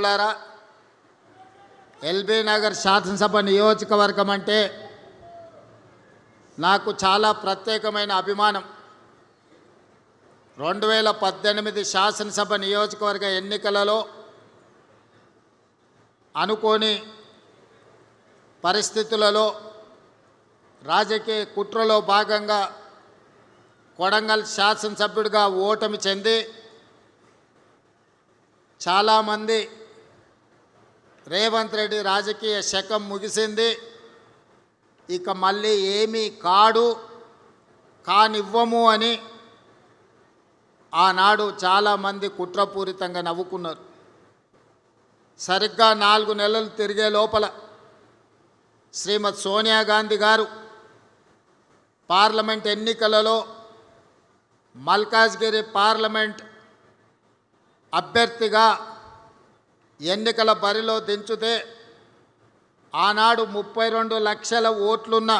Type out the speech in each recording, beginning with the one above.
మిత్రులారా, ఎల్బీ నగర్ శాసనసభ నియోజకవర్గం అంటే నాకు చాలా ప్రత్యేకమైన అభిమానం. 2018 శాసనసభ నియోజకవర్గ ఎన్నికలలో అనుకోని పరిస్థితులలో రాజకీయ కుట్రలో భాగంగా కొడంగల్ శాసనసభ్యుడిగా ఓటమి చెంది చాలామంది రేవంత్ రెడ్డి రాజకీయ శకం ముగిసింది, ఇక మళ్ళీ ఏమీ కానివ్వము అని ఆనాడు చాలామంది కుట్రపూరితంగా నవ్వుకున్నారు. సరిగ్గా 4 నెలలు తిరిగే లోపల శ్రీమతి సోనియా గాంధీ గారు పార్లమెంట్ ఎన్నికలలో మల్కాజ్గిరి పార్లమెంట్ అభ్యర్థిగా ఎన్నికల బరిలో దించితే ఆనాడు 32 లక్షల ఓట్లున్న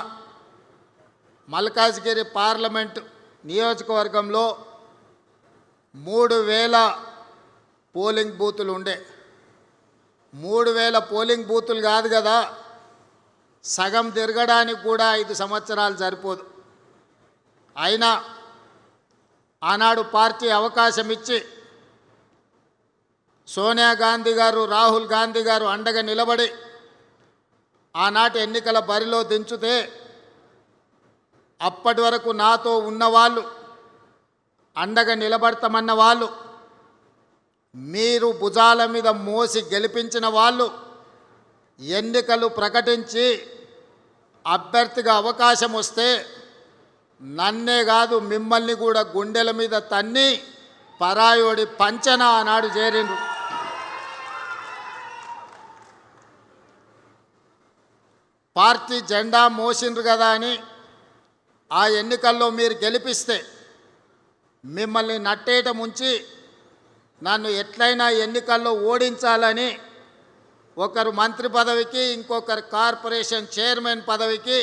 మల్కాజ్గిరి పార్లమెంట్ నియోజకవర్గంలో 3000 పోలింగ్ బూతులు ఉండే. 3000 పోలింగ్ బూతులు కాదు కదా, సగం తిరగడానికి కూడా 5 సంవత్సరాలు సరిపోదు. అయినా ఆనాడు పార్టీ అవకాశం ఇచ్చి సోనియా గాంధీ గారు, రాహుల్ గాంధీ గారు అండగా నిలబడి ఆనాటి ఎన్నికల బరిలో దించితే అప్పటి వరకు నాతో ఉన్నవాళ్ళు, అండగా నిలబడతామన్న వాళ్ళు, మీరు భుజాల మీద మోసి గెలిపించిన వాళ్ళు ఎన్నికలు ప్రకటించి అభ్యర్థిగా అవకాశం వస్తే నన్నే కాదు మిమ్మల్ని కూడా గుండెల మీద తన్ని పరాయోడి పంచన ఆనాడు చేరిండ్రు. పార్టీ జెండా మోసిండ్రు కదా అని ఆ ఎన్నికల్లో మీరు గెలిపిస్తే మిమ్మల్ని నట్టేట ముంచి నన్ను ఎట్లయినా ఎన్నికల్లో ఓడించాలని ఒకరు మంత్రి పదవికి, ఇంకొకరు కార్పొరేషన్ చైర్మన్ పదవికి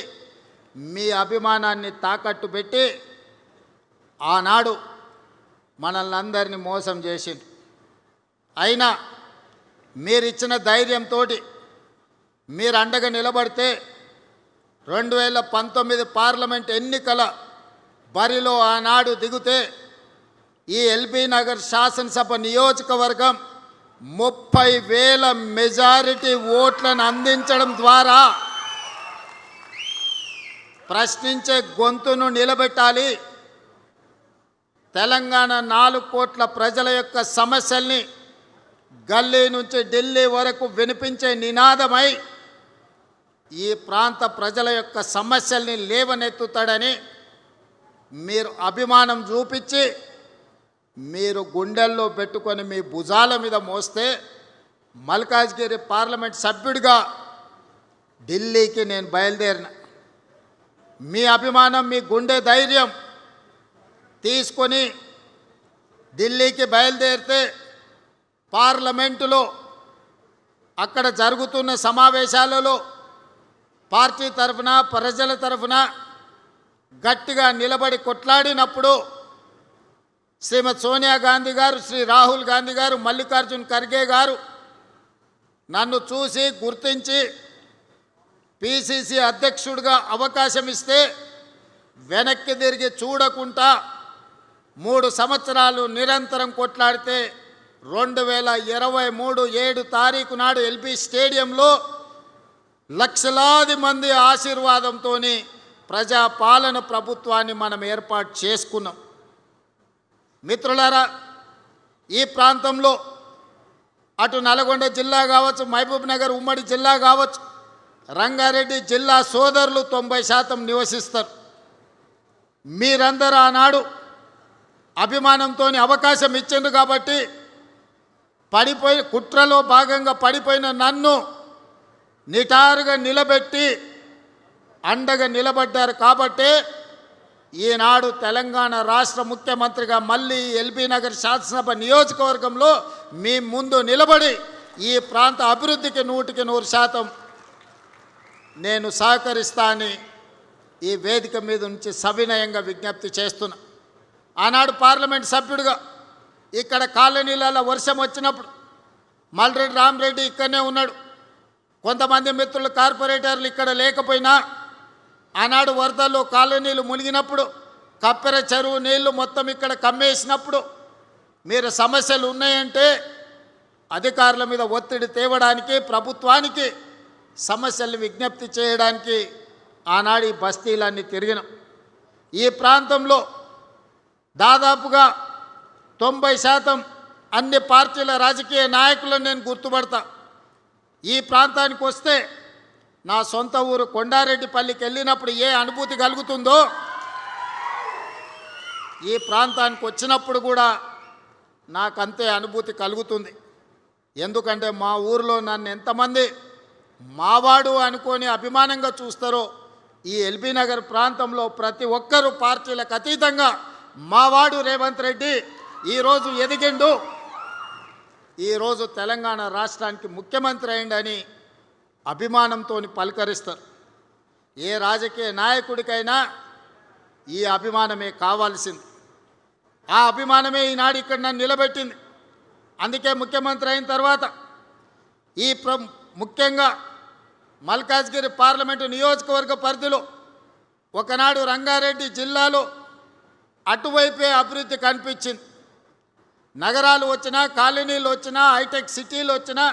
మీ అభిమానాన్ని తాకట్టు పెట్టి ఆనాడు మనల్ని అందరినీ మోసం చేసింది. అయినా మీరిచ్చిన ధైర్యంతో మీరు అండగా నిలబడితే 2019 పార్లమెంట్ ఎన్నికల బరిలో ఆనాడు దిగితే ఈ ఎల్బీ నగర్ శాసనసభ నియోజకవర్గం 30,000 మెజారిటీ ఓట్లను అందించడం ద్వారా ప్రశ్నించే గొంతును నిలబెట్టాలి. తెలంగాణ 4 కోట్ల ప్రజల యొక్క సమస్యల్ని గల్లీ నుంచి ఢిల్లీ వరకు వినిపించే నినాదమై ఈ ప్రాంత ప్రజల యొక్క సమస్యల్ని లేవనెత్తుతాడని మీరు అభిమానం చూపించి మీరు గుండెల్లో పెట్టుకొని మీ భుజాల మీద మోస్తే మల్కాజ్గిరి పార్లమెంట్ సభ్యుడిగా ఢిల్లీకి నేను బయలుదేరిన. మీ అభిమానం, మీ గుండె ధైర్యం తీసుకొని ఢిల్లీకి బయలుదేరితే పార్లమెంటులో అక్కడ జరుగుతున్న సమావేశాలలో పార్టీ తరఫున, ప్రజల తరఫున గట్టిగా నిలబడి కొట్లాడినప్పుడు శ్రీమతి సోనియా గాంధీ గారు, శ్రీ రాహుల్ గాంధీ గారు, మల్లికార్జున్ ఖర్గే గారు నన్ను చూసి గుర్తించి పిసిసి అధ్యక్షుడిగా అవకాశం ఇస్తే వెనక్కి తిరిగి చూడకుండా 3 సంవత్సరాలు నిరంతరం కొట్లాడితే 2023 7 తారీఖు నాడు ఎల్బీ స్టేడియంలో లక్షలాది మంది ఆశీర్వాదంతో ప్రజాపాలన ప్రభుత్వాన్ని మనం ఏర్పాటు చేసుకున్నాం. మిత్రులారా, ఈ ప్రాంతంలో అటు నల్గొండ జిల్లా కావచ్చు, మహబూబ్ నగర్ ఉమ్మడి జిల్లా కావచ్చు, రంగారెడ్డి జిల్లా సోదరులు 90% నివసిస్తారు. మీరందరూ ఆనాడు అభిమానంతో అవకాశం ఇచ్చిండ్రు కాబట్టి కుట్రలో భాగంగా పడిపోయిన నన్ను నిటారుగా నిలబెట్టి అండగా నిలబడ్డారు. కాబట్టి ఈనాడు తెలంగాణ రాష్ట్ర ముఖ్యమంత్రిగా మళ్ళీ ఎల్బీ నగర్ శాసనసభ నియోజకవర్గంలో మీ ముందు నిలబడి ఈ ప్రాంత అభివృద్ధికి 100% నేను సహకరిస్తానని ఈ వేదిక మీద నుంచి సవినయంగా విజ్ఞప్తి చేస్తున్నా. ఆనాడు పార్లమెంట్ సభ్యుడిగా ఇక్కడ కాలనీలలో వర్షం వచ్చినప్పుడు మల్రెడ్డి రామరెడ్డి ఇక్కడనే ఉన్నాడు. కొంతమంది మిత్రులు కార్పొరేటర్లు ఇక్కడ లేకపోయినా ఆనాడు వరదల్లో కాలనీలు మునిగినప్పుడు కప్పెర చెరువు నీళ్లు మొత్తం ఇక్కడ కమ్మేసినప్పుడు మీరు సమస్యలు ఉన్నాయంటే అధికారుల మీద ఒత్తిడి తేవడానికి, ప్రభుత్వానికి సమస్యలు విజ్ఞప్తి చేయడానికి ఆనాడు ఈ బస్తీలన్నీ తిరిగినాం. ఈ ప్రాంతంలో దాదాపుగా 90% అన్ని పార్టీల రాజకీయ నాయకులను నేను గుర్తుపడతా. ఈ ప్రాంతానికి వస్తే నా సొంత ఊరు కొండారెడ్డిపల్లికి వెళ్ళినప్పుడు ఏ అనుభూతి కలుగుతుందో ఈ ప్రాంతానికి వచ్చినప్పుడు కూడా నాకంతే అనుభూతి కలుగుతుంది. ఎందుకంటే మా ఊరిలో నన్ను ఎంతమంది మావాడు అనుకొని అభిమానంగా చూస్తారో ఈ ఎల్బీ నగర్ ప్రాంతంలో ప్రతి ఒక్కరూ పార్టీలకు అతీతంగా మావాడు రేవంత్ రెడ్డి ఈరోజు ఎదిగిండు, ఈరోజు తెలంగాణ రాష్ట్రానికి ముఖ్యమంత్రి అయిండని అభిమానంతో పలకరిస్తారు. ఏ రాజకీయ నాయకుడికైనా ఈ అభిమానమే కావాల్సింది. ఆ అభిమానమే ఈనాడు ఇక్కడ నన్ను నిలబెట్టింది. అందుకే ముఖ్యమంత్రి అయిన తర్వాత ఈ ముఖ్యంగా మల్కాజ్గిరి పార్లమెంటు నియోజకవర్గ పరిధిలో ఒకనాడు రంగారెడ్డి జిల్లాలో అటువైపే అభివృద్ధి కనిపించింది. నగరాలు వచ్చినా, కాలనీలు వచ్చినా, హైటెక్ సిటీలు వచ్చినా,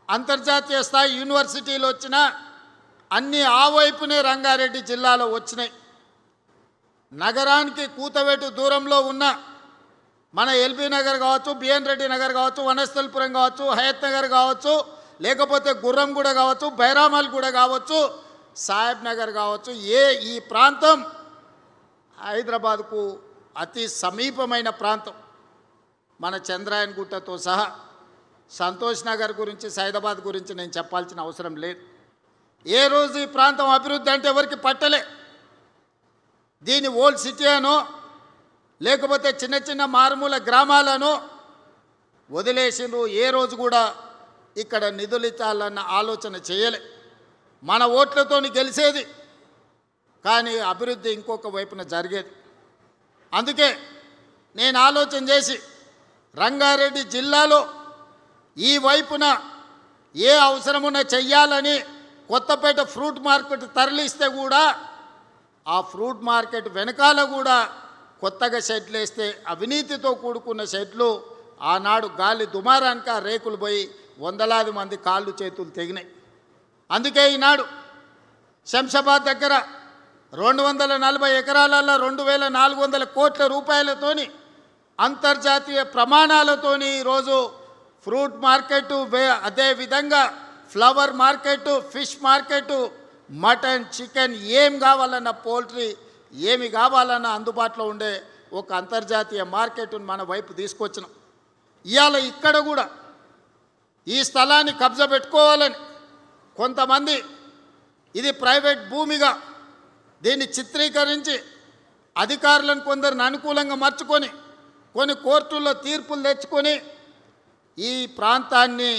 అంతర్జాతీయ స్థాయి యూనివర్సిటీలు వచ్చినా అన్నీ ఆ వైపునే రంగారెడ్డి జిల్లాలో వచ్చినాయి. నగరానికి కూతవేటు దూరంలో ఉన్న మన ఎల్బీ నగర్ కావచ్చు, బిఎన్ రెడ్డి నగర్ కావచ్చు, వనస్థలిపురం కావచ్చు, హయత్ నగర్ కావచ్చు, లేకపోతే గుర్రంగూడ కావచ్చు, బైరామల్గూడ కావచ్చు, సాహెబ్ నగర్ కావచ్చు, ఈ ప్రాంతం హైదరాబాద్కు అతి సమీపమైన ప్రాంతం. మన చంద్రాయన్ గుట్టతో సహా సంతోష్ నగర్ గురించి, సైదాబాద్ గురించి నేను చెప్పాల్సిన అవసరం లేదు. ఏ రోజు ఈ ప్రాంతం అభివృద్ధి అంటే ఎవరికి పట్టలే. దీని ఓల్డ్ సిటీ అనో లేకపోతే చిన్న చిన్న మారుమూల గ్రామాలను వదిలేసిండ్రు. ఏ రోజు కూడా ఇక్కడ నిధులు ఇచ్చాలన్న ఆలోచన చేయలే. మన ఓట్లతోని గెలిచేది, కానీ అభివృద్ధి ఇంకొక వైపున జరిగేది. అందుకే నేను ఆలోచన చేసి రంగారెడ్డి జిల్లాలో ఈ వైపున ఏ అవసరమున్నా చెయ్యాలని కొత్తపేట ఫ్రూట్ మార్కెట్ తరలిస్తే కూడా ఆ ఫ్రూట్ మార్కెట్ వెనకాల కూడా కొత్తగా షెడ్లు వేస్తే అవినీతితో కూడుకున్న షెడ్లు ఆనాడు గాలి దుమారానికి ఆ రేకులు పోయి వందలాది మంది కాళ్ళు చేతులు తెగినాయి. అందుకే ఈనాడు శంషాబాద్ దగ్గర 240 ఎకరాలలో 2400 కోట్ల రూపాయలతోని అంతర్జాతీయ ప్రమాణాలతోని ఈరోజు ఫ్రూట్ మార్కెట్, అదేవిధంగా flower market, fish market, mutton, chicken ఏం కావాలన్న, పోల్ట్రీ ఏమి కావాలన్న అందుబాటులో ఉండే ఒక అంతర్జాతీయ మార్కెట్ను మన వైపు తీసుకొచ్చినాం. ఇవాళ ఇక్కడ కూడా ఈ స్థలాన్ని కబ్జా పెట్టుకోవాలని కొంతమంది ఇది ప్రైవేట్ భూమిగా దీన్ని చిత్రీకరించి అధికారులను కొందరిని అనుకూలంగా మార్చుకొని కొన్ని కోర్టుల్లో తీర్పులు తెచ్చుకొని ఈ ప్రాంతాన్ని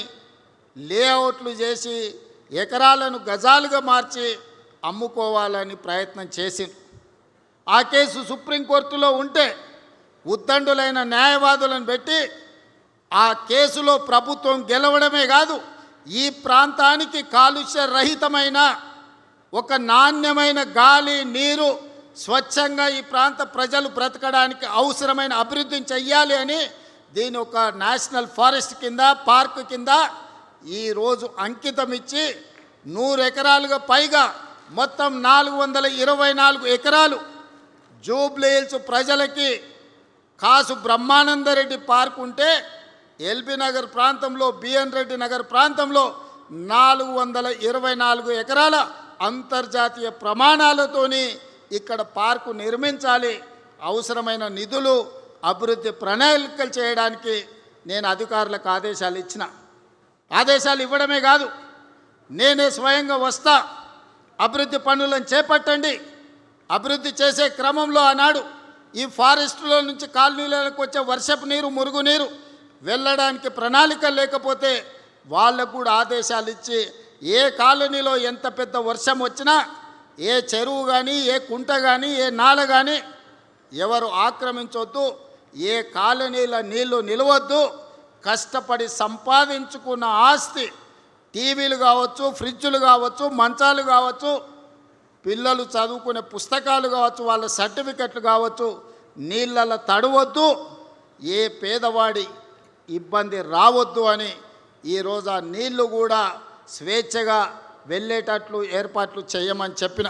లేఅవుట్లు చేసి ఎకరాలను గజాలుగా మార్చి అమ్ముకోవాలని ప్రయత్నం చేసింది. ఆ కేసు సుప్రీంకోర్టులో ఉంటే ఉద్దండులైన న్యాయవాదులను పెట్టి ఆ కేసులో ప్రభుత్వం గెలవడమే కాదు, ఈ ప్రాంతానికి కాలుష్య రహితమైన ఒక నాణ్యమైన గాలి, నీరు, స్వచ్ఛంగా ఈ ప్రాంత ప్రజలు బ్రతకడానికి అవసరమైన అభివృద్ధిని చెయ్యాలి అని దీని ఒక నేషనల్ ఫారెస్ట్ కింద, పార్క్ కింద ఈరోజు అంకితం ఇచ్చి 100 ఎకరాలుగా పైగా మొత్తం 424 ఎకరాలు జూబ్లీహిల్స్ ప్రజలకి కాసు బ్రహ్మానందరెడ్డి పార్క్ ఉంటే ఎల్బీ నగర్ ప్రాంతంలో, బిఎన్ రెడ్డి నగర్ ప్రాంతంలో 424 ఎకరాల అంతర్జాతీయ ప్రమాణాలతోని ఇక్కడ పార్కు నిర్మించాలి. అవసరమైన నిధులు, అభివృద్ధి ప్రణాళికలు చేయడానికి నేను అధికారులకు ఆదేశాలు ఇచ్చిన. ఆదేశాలు ఇవ్వడమే కాదు, నేనే స్వయంగా వస్తా, అభివృద్ధి పనులను చేపట్టండి. అభివృద్ధి చేసే క్రమంలో ఆనాడు ఈ ఫారెస్టులో నుంచి కాలనీలకు వచ్చే వర్షపు నీరు, మురుగునీరు వెళ్ళడానికి ప్రణాళిక లేకపోతే వాళ్ళకు కూడా ఆదేశాలు ఇచ్చి ఏ కాలనీలో ఎంత పెద్ద వర్షం వచ్చినా ఏ చెరువు కానీ, ఏ కుంట కానీ, ఏ నాల కానీ ఎవరు ఆక్రమించొద్దు, ఏ కాలనీల నీళ్లు నిలవద్దు, కష్టపడి సంపాదించుకున్న ఆస్తి టీవీలు కావచ్చు, ఫ్రిడ్జులు కావచ్చు, మంచాలు కావచ్చు, పిల్లలు చదువుకునే పుస్తకాలు కావచ్చు, వాళ్ళ సర్టిఫికెట్లు కావచ్చు, నీళ్ళలో తడవద్దు, ఏ పేదవాడి ఇబ్బంది రావద్దు అని ఈరోజు ఆ నీళ్లు కూడా స్వేచ్ఛగా వెళ్ళేటట్లు ఏర్పాట్లు చేయమని చెప్పిన.